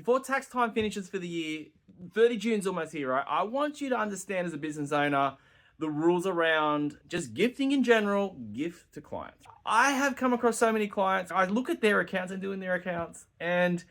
Before tax time finishes for the year, 30 June's almost here, right? I want you to understand as a business owner the rules around just gifting in general, gift to clients. I have come across so many clients. I look at their accounts and doing their accounts, and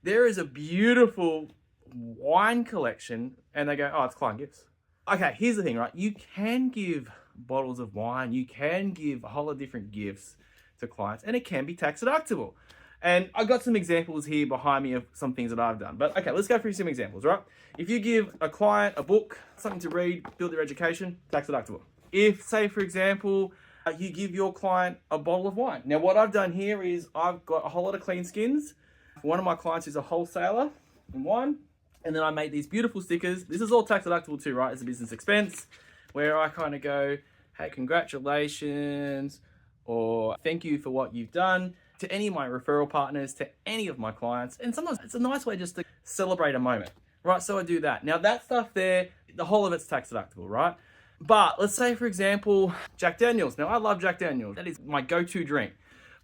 there is a beautiful wine collection, and they go, oh, it's client gifts. Okay, here's the thing, right? You can give bottles of wine, you can give a whole lot of different gifts to clients, and it can be tax deductible. And I've got some examples here behind me of some things that I've done. But okay, let's go through some examples, right? If you give a client a book, something to read, build their education, tax deductible. If, say, for example, you give your client a bottle of wine. Now, what I've done here is I've got a whole lot of clean skins. One of my clients is a wholesaler in wine. And then I made these beautiful stickers. This is all tax deductible too, right? It's a business expense where I kind of go, hey, congratulations, or thank you for what you've done, to any of my referral partners, to any of my clients. And sometimes it's a nice way just to celebrate a moment, right? So I do that. Now that stuff there, the whole of it's tax deductible, right? But let's say, for example, Jack Daniels. Now I love Jack Daniels. That is my go-to drink.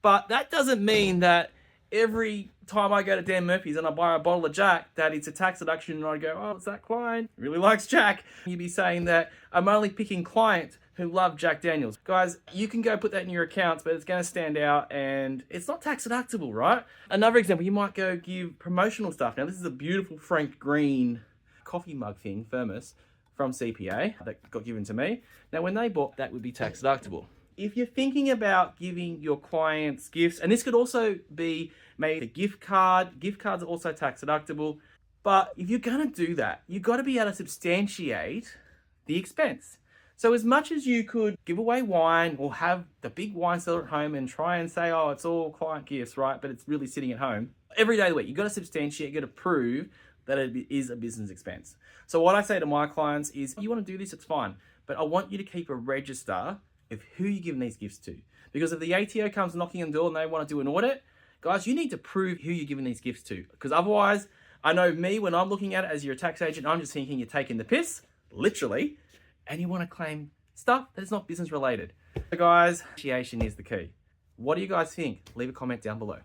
But that doesn't mean that every time I go to Dan Murphy's and I buy a bottle of Jack, that it's a tax deduction and I go, oh, it's that client really likes Jack. You'd be saying that I'm only picking clients who love Jack Daniels. Guys, you can go put that in your accounts, but it's going to stand out and it's not tax deductible, right? Another example, you might go give promotional stuff. Now, this is a beautiful Frank Green coffee mug thing, thermos, from CPA that got given to me. Now, when they bought, that would be tax deductible. If you're thinking about giving your clients gifts, and this could also be maybe a gift cards are also tax deductible. But if you're going to do that, you've got to be able to substantiate the expense. So as much as you could give away wine or have the big wine cellar at home and try and say, oh, it's all client gifts, right? But it's really sitting at home. Every day of the week, you've got to substantiate, you've got to prove that it is a business expense. So what I say to my clients is, you want to do this, it's fine. But I want you to keep a register of who you're giving these gifts to. Because if the ATO comes knocking on the door and they want to do an audit, guys, you need to prove who you're giving these gifts to. Because otherwise, I know me, when I'm looking at it as your tax agent, I'm just thinking you're taking the piss, literally, and you want to claim stuff that is not business related. So guys, appreciation is the key. What do you guys think? Leave a comment down below.